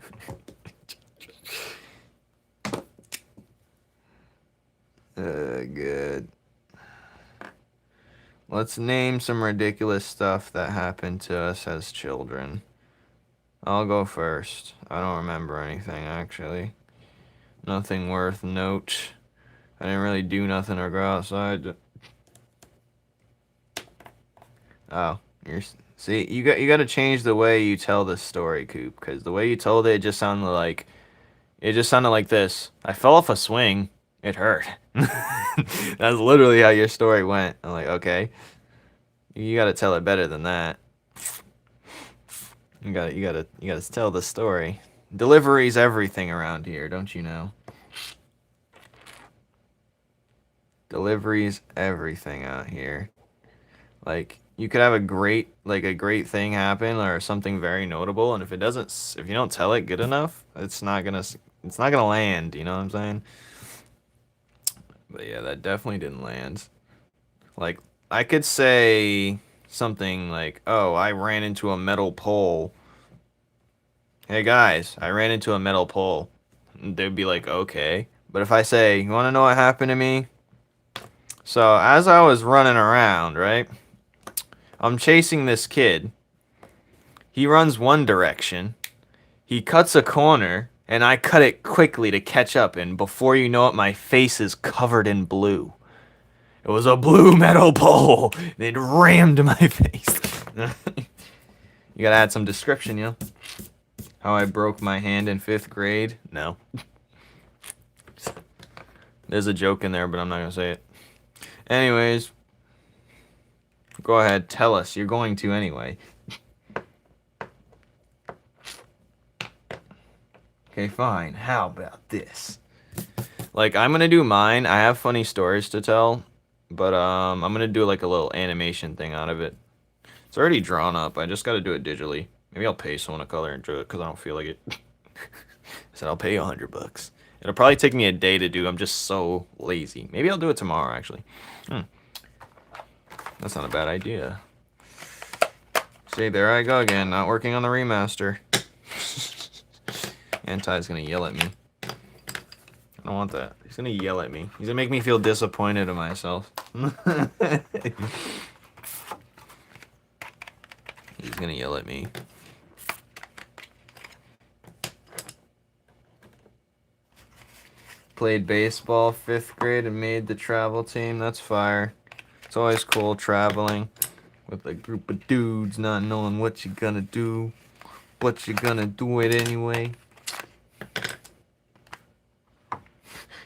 Good. Let's name some ridiculous stuff that happened to us as children. I'll go first. I don't remember anything, actually. Nothing worth note. I didn't really do nothing or go outside. Oh, see, you got to change the way you tell the story, Coop, because the way you told it just sounded like this. I fell off a swing. It hurt. That's literally how your story went. I'm like, okay, you got to tell it better than that. You gotta tell the story. Delivery's everything around here, don't you know? Delivery's everything out here. Like, you could have a great thing happen or something very notable, and if you don't tell it good enough, it's not gonna land. You know what I'm saying? But yeah, that definitely didn't land. Like, I could say something like, "Oh, I ran into a metal pole." Hey guys, I ran into a metal pole. They'd be like, "Okay." But if I say, "You want to know what happened to me?" So, as I was running around, right? I'm chasing this kid. He runs one direction. He cuts a corner, and I cut it quickly to catch up, and before you know it, my face is covered in blue. It was a blue metal pole. It rammed my face. You gotta add some description, you know? How I broke my hand in 5th grade? No. There's a joke in there, but I'm not gonna say it. Anyways, go ahead, tell us. You're going to anyway. Okay, fine. How about this? Like, I'm gonna do mine. I have funny stories to tell, but I'm gonna do like a little animation thing out of it. It's already drawn up. I just gotta do it digitally. Maybe I'll pay someone to color and draw it because I don't feel like it. I said I'll pay you $100. It'll probably take me a day to do. I'm just so lazy. Maybe I'll do it tomorrow, actually. That's not a bad idea. See, there I go again, not working on the remaster. Anti's gonna yell at me. I don't want that. He's gonna yell at me. He's gonna make me feel disappointed in myself. He's gonna yell at me. Played baseball 5th grade and made the travel team. That's fire. It's always cool traveling with a group of dudes, not knowing what you're gonna do, but you're gonna do it anyway.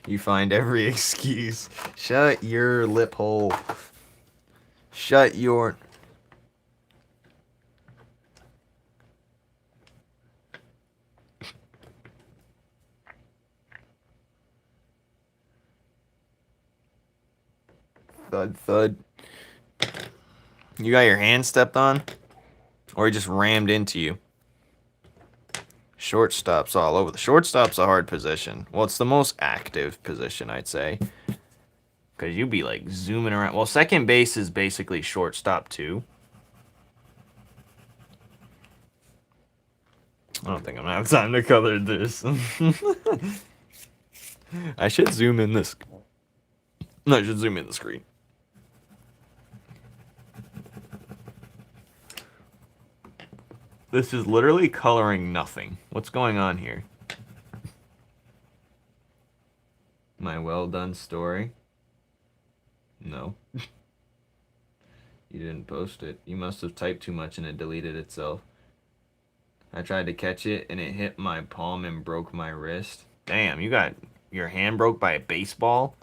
You find every excuse. Shut your lip hole. Shut your... Thud, thud. You got your hand stepped on? Or he just rammed into you? Shortstop's all over. The shortstop's a hard position. Well, it's the most active position, I'd say. Because you'd be, like, zooming around. Well, second base is basically shortstop, too. I don't think I'm going to have time to color this. I should zoom in this. No, I should zoom in the screen. This is literally coloring nothing. What's going on here? My well done story? No. You didn't post it. You must have typed too much and it deleted itself. I tried to catch it and it hit my palm and broke my wrist. Damn, you got your hand broke by a baseball?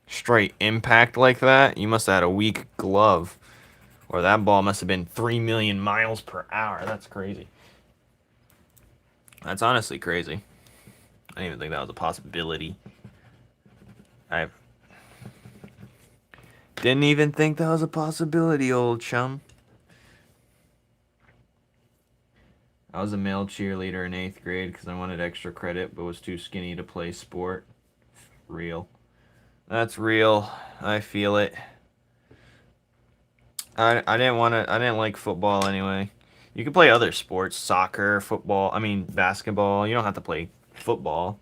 Straight impact like that? You must have had a weak glove. Or that ball must have been 3 million miles per hour. That's crazy. That's honestly crazy. I didn't even think that was a possibility. I didn't even think that was a possibility, old chum. I was a male cheerleader in 8th grade because I wanted extra credit but was too skinny to play sport. Real. That's real. I feel it. I didn't like football anyway. You can play other sports, soccer, football, basketball. You don't have to play football.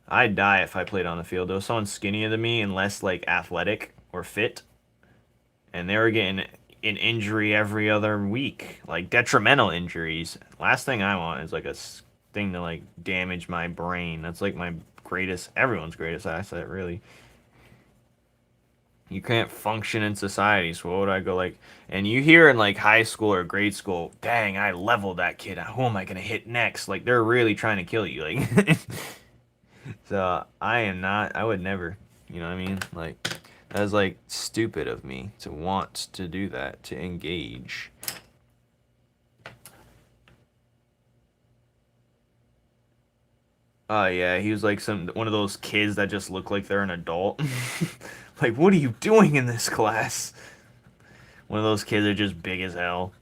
I'd die if I played on the field. There was someone skinnier than me and less like athletic or fit. And they were getting an injury every other week. Like detrimental injuries. Last thing I want is like a thing to like damage my brain. That's like my everyone's greatest asset, really. You can't function in society, so what would I go like? And you hear in like high school or grade school, dang, I leveled that kid. Who am I gonna hit next? Like they're really trying to kill you. Like, so I would never. You know what I mean? Like, that was like stupid of me to want to do that, to engage. Oh yeah, he was like one of those kids that just look like they're an adult. Like, what are you doing in this class? One of those kids are just big as hell.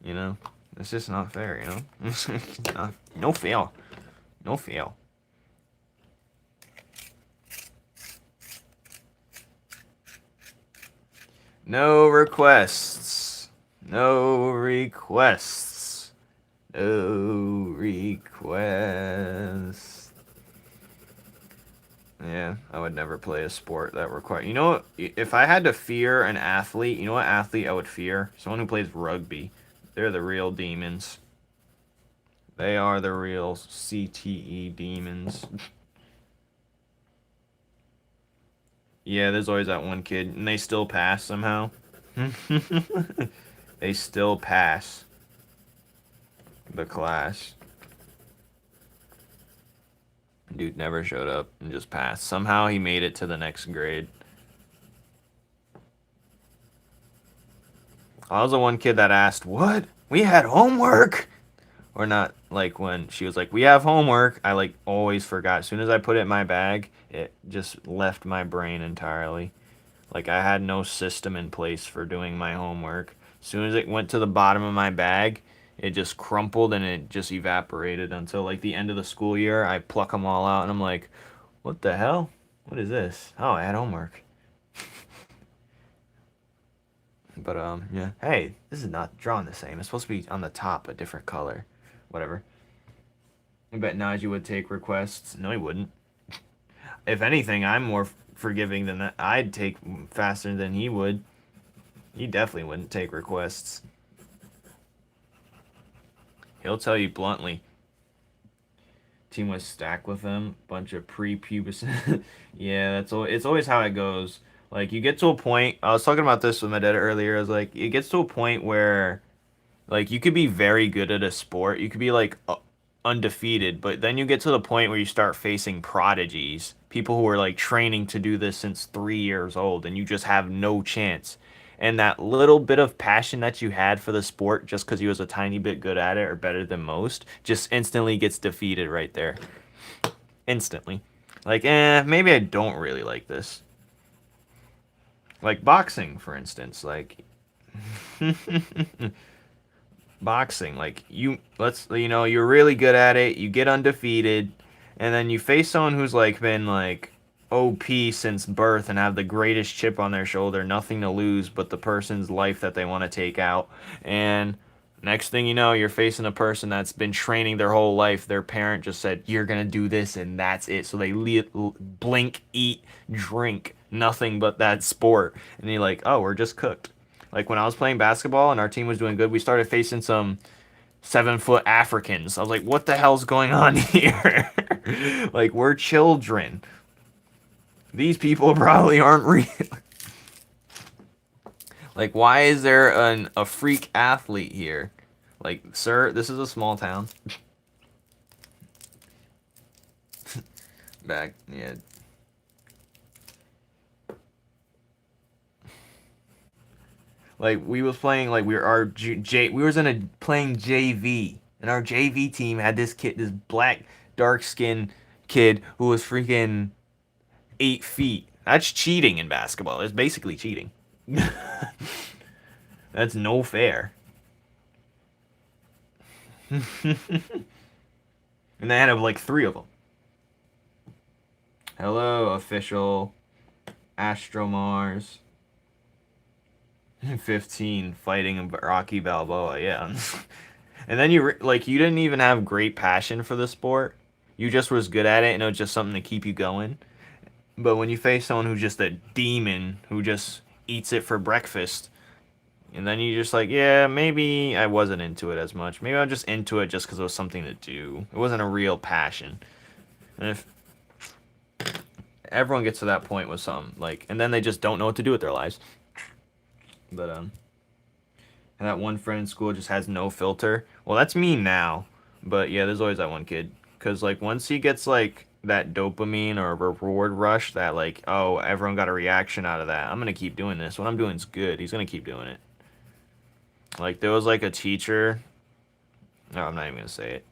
You know? It's just not fair, you know? No fail. No fail. No requests. No requests. No requests. Yeah, I would never play a sport that requires... You know what? If I had to fear an athlete, you know what athlete I would fear? Someone who plays rugby. They're the real demons. They are the real CTE demons. Yeah, there's always that one kid, and they still pass somehow. They still pass the class. Dude never showed up and just passed. Somehow he made it to the next grade. I was the one kid that asked, "What? We had homework?" Or not, like when she was like, "We have homework." I like always forgot. As soon as I put it in my bag, it just left my brain entirely. Like I had no system in place for doing my homework. As soon as it went to the bottom of my bag, it just crumpled and it just evaporated until like the end of the school year. I pluck them all out and I'm like, what the hell? What is this? Oh, I had homework. But yeah. Hey, this is not drawn the same. It's supposed to be on the top a different color. Whatever. I bet Najee would take requests. No, he wouldn't. if anything, I'm more forgiving than that. I'd take faster than he would. He definitely wouldn't take requests. He'll tell you bluntly. Team was stacked with them. Bunch of pre-pubescent. Yeah, it's always how it goes. Like, you get to a point. I was talking about this with my dad earlier. I was like, it gets to a point where, like, you could be very good at a sport. You could be, like, undefeated. But then you get to the point where you start facing prodigies. People who are, like, training to do this since 3 years old. And you just have no chance. And that little bit of passion that you had for the sport just because you was a tiny bit good at it or better than most just instantly gets defeated right there. Instantly. Like, maybe I don't really like this. Like boxing, for instance. Like, boxing. Like, you're really good at it. You get undefeated. And then you face someone who's, like, been, like, OP since birth and have the greatest chip on their shoulder, nothing to lose but the person's life that they want to take out. And next thing you know, you're facing a person that's been training their whole life. Their parent just said, you're going to do this, and that's it. So they blink, eat, drink, nothing but that sport. And you're like, oh, we're just cooked. Like when I was playing basketball and our team was doing good, we started facing some 7-foot Africans. I was like, what the hell's going on here? Like, we're children. These people probably aren't real. Like, why is there a freak athlete here? Like, sir, this is a small town. Back, yeah. Like, we was playing, like, we was playing JV. And our JV team had this black, dark-skinned kid who was freaking 8 feet. That's cheating in basketball. It's basically cheating. That's no fair. And they had like 3 of them. Hello, official. Astromars. 15 fighting Rocky Balboa, yeah. And then you didn't even have great passion for the sport. You just was good at it, and it was just something to keep you going. But when you face someone who's just a demon who just eats it for breakfast, and then you're just like, yeah, maybe I wasn't into it as much. Maybe I was just into it just because it was something to do. It wasn't a real passion. And if everyone gets to that point with something, like, and then they just don't know what to do with their lives. But, and that one friend in school just has no filter. Well, that's me now. But, yeah, there's always that one kid. Because, like, once he gets, like, that dopamine or reward rush that, like, oh, everyone got a reaction out of that, I'm going to keep doing this. What I'm doing is good. He's going to keep doing it. Like, there was, like, a teacher. No, I'm not even going to say it.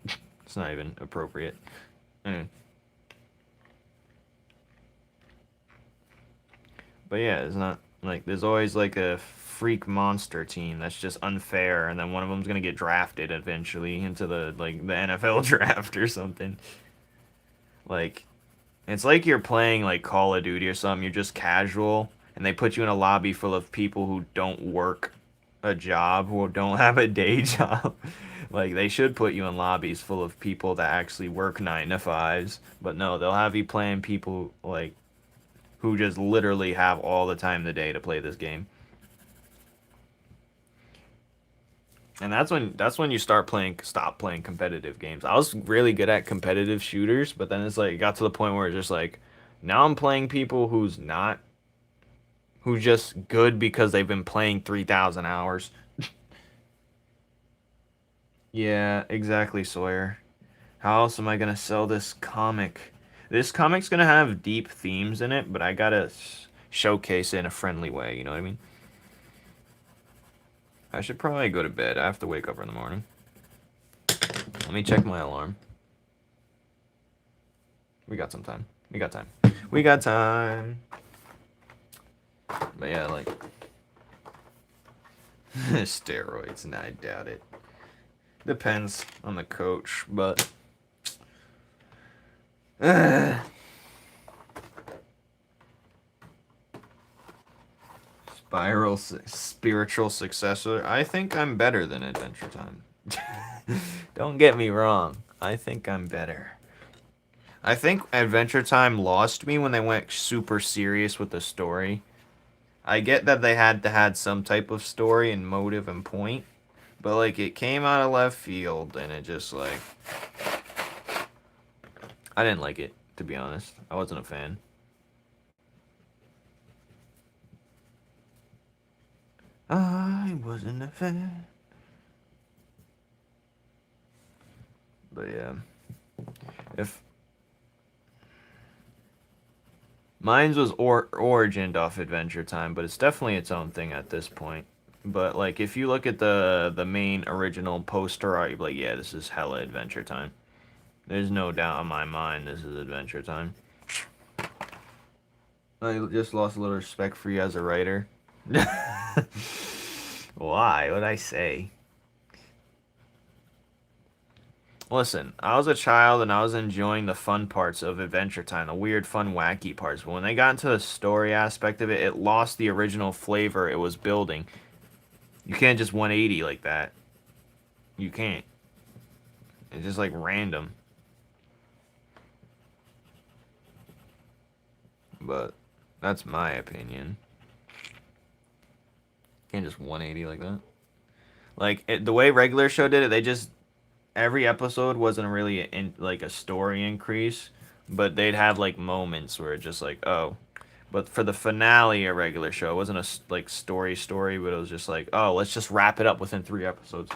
It's not even appropriate. But, yeah, it's not, like, there's always, like, a freak monster team that's just unfair, and then one of them's going to get drafted eventually into the, like, the NFL draft or something. Like, it's like you're playing, like, Call of Duty or something. You're just casual, and they put you in a lobby full of people who don't work a job, who don't have a day job. Like, they should put you in lobbies full of people that actually work 9 to 5s. But no, they'll have you playing people, like, who just literally have all the time in the day to play this game. And that's when you stop playing competitive games. I was really good at competitive shooters, but then it's like it got to the point where it's just like now I'm playing people who's just good because they've been playing 3,000 hours. Yeah, exactly, Sawyer. How else am I gonna sell this comic? This comic's gonna have deep themes in it, but I gotta showcase it in a friendly way, you know what I mean? I should probably go to bed. I have to wake up in the morning. Let me check my alarm. We got some time. We got time. We got time. But yeah, like... steroids, and I doubt it. Depends on the coach, but... Spiritual successor. I think I'm better than Adventure Time. Don't get me wrong. I think I'm better. I think Adventure Time lost me when they went super serious with the story. I get that they had to had some type of story and motive and point, but like it came out of left field and it just like I didn't like it, to be honest. I wasn't a fan. I wasn't a fan. But yeah. If mine's was origined off Adventure Time, but it's definitely its own thing at this point. But like if you look at the main original poster art, you're like, yeah, this is hella Adventure Time. There's no doubt in my mind this is Adventure Time. I just lost a little respect for you as a writer. Why? What'd I say? Listen, I was a child and I was enjoying the fun parts of Adventure Time, the weird, fun, wacky parts. But when they got into the story aspect of it, it lost the original flavor it was building. You can't just 180 like that. You can't. It's just like random. But that's my opinion. Can't just 180 like that. Like the way regular show did it, they just every episode wasn't really like a story increase, but they'd have like moments where it just like oh, but for the finale, a regular show it wasn't a like story, but it was just like oh, let's just wrap it up within 3 episodes.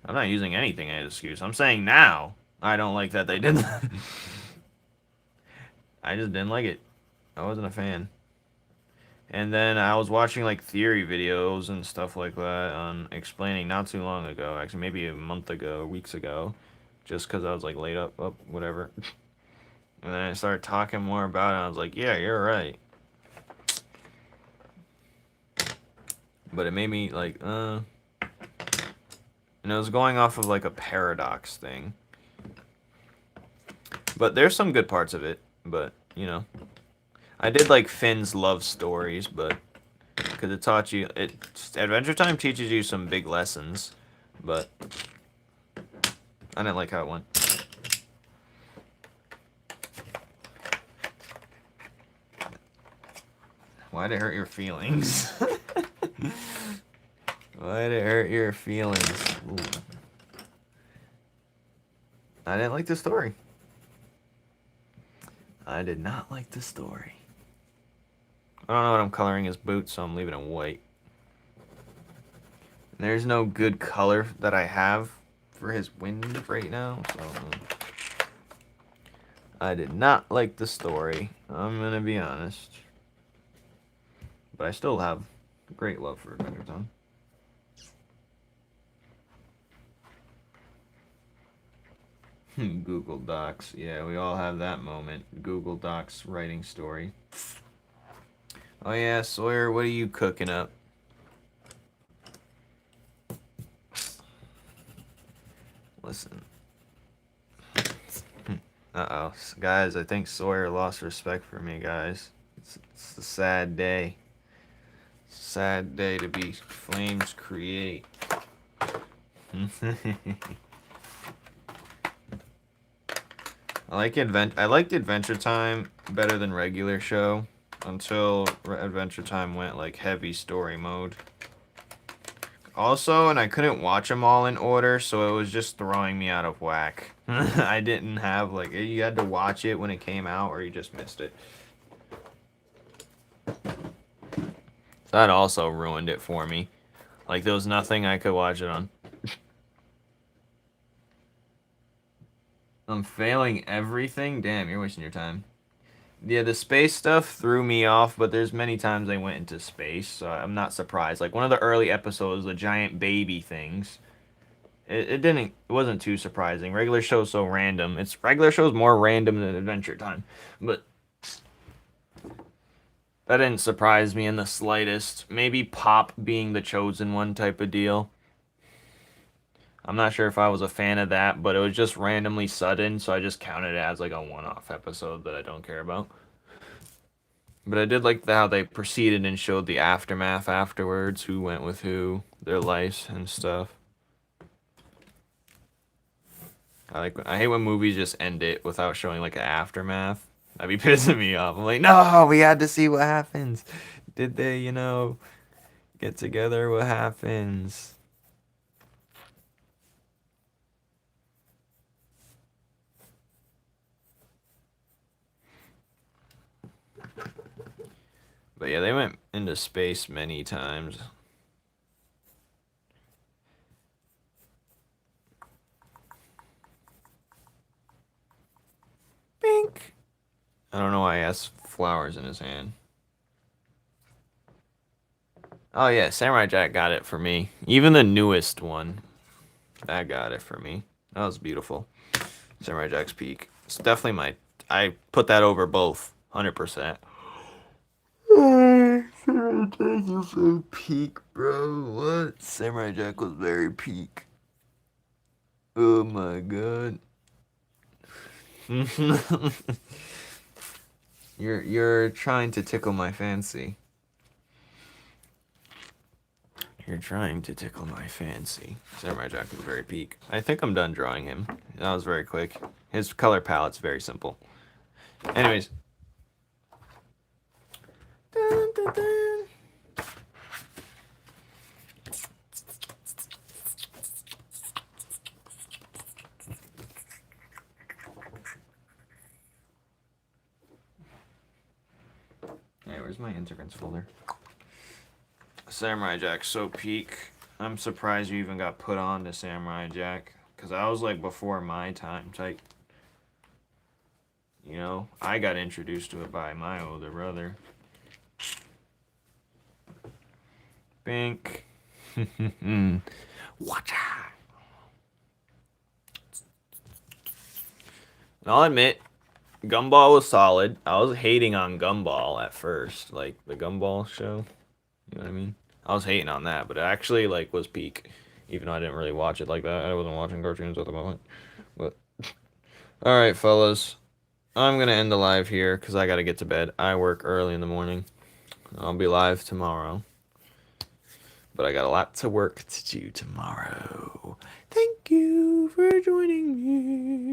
I'm not using anything as an excuse. I'm saying now I don't like that they did that. I just didn't like it. I wasn't a fan. And then I was watching like theory videos and stuff like that on explaining not too long ago, actually maybe a month ago, weeks ago, just because I was like laid up, whatever. And then I started talking more about it. And I was like, yeah, you're right. But it made me like, and it was going off of like a paradox thing. But there's some good parts of it. But you know, I did like Finn's love stories, but because it taught you Adventure Time teaches you some big lessons, but I didn't like how it went. Why'd it hurt your feelings? Why'd it hurt your feelings? Ooh. I didn't like the story. I did not like the story. I don't know what I'm coloring his boots, so I'm leaving it white. There's no good color that I have for his wind right now, so I did not like the story. I'm gonna be honest. But I still have great love for Adventure Time. Google Docs. Yeah, we all have that moment. Google Docs writing story. Oh yeah, Sawyer, what are you cooking up? Listen. Uh-oh. Guys, I think Sawyer lost respect for me, guys. It's a sad day. Sad day to be FlamesCreate. I liked Adventure Time better than regular show until Adventure Time went like heavy story mode. Also, and I couldn't watch them all in order, so it was just throwing me out of whack. I didn't have like you had to watch it when it came out or you just missed it. That also ruined it for me. Like there was nothing I could watch it on. I'm failing everything? Damn, you're wasting your time. Yeah, the space stuff threw me off, but there's many times I went into space, so I'm not surprised. Like one of the early episodes, the giant baby things. It wasn't too surprising. Regular show's so random. Regular show's more random than Adventure Time. But that didn't surprise me in the slightest. Maybe Pop being the chosen one type of deal. I'm not sure if I was a fan of that, but it was just randomly sudden, so I just counted it as like a one-off episode that I don't care about. But I did like how they proceeded and showed the aftermath afterwards, who went with who, their lives and stuff. I hate when movies just end it without showing like an aftermath. That'd be pissing me off. I'm like, no, we had to see what happens. Did they, get together? What happens? But yeah, they went into space many times. Bink. I don't know why he has flowers in his hand. Oh yeah, Samurai Jack got it for me. Even the newest one, that got it for me. That was beautiful. Samurai Jack's peak. It's definitely I put that over both, 100%. Samurai Jack was so peak, bro. What? Samurai Jack was very peak. Oh my god. You're trying to tickle my fancy. You're trying to tickle my fancy. Samurai Jack was very peak. I think I'm done drawing him. That was very quick. His color palette's very simple. Anyways. Dun, dun, dun. Hey, where's my integrants folder? Samurai Jack so peak. I'm surprised you even got put on to Samurai Jack, because I was like before my time type. I got introduced to it by my older brother. Bink. Watcha. I'll admit, Gumball was solid. I was hating on Gumball at first, like the Gumball show. You know what I mean? I was hating on that, but it actually was peak, even though I didn't really watch it like that. I wasn't watching cartoons at the moment. But all right, fellas, I'm gonna end the live here because I gotta get to bed. I work early in the morning. I'll be live tomorrow, but I got a lot to work to do tomorrow. Thank you for joining me.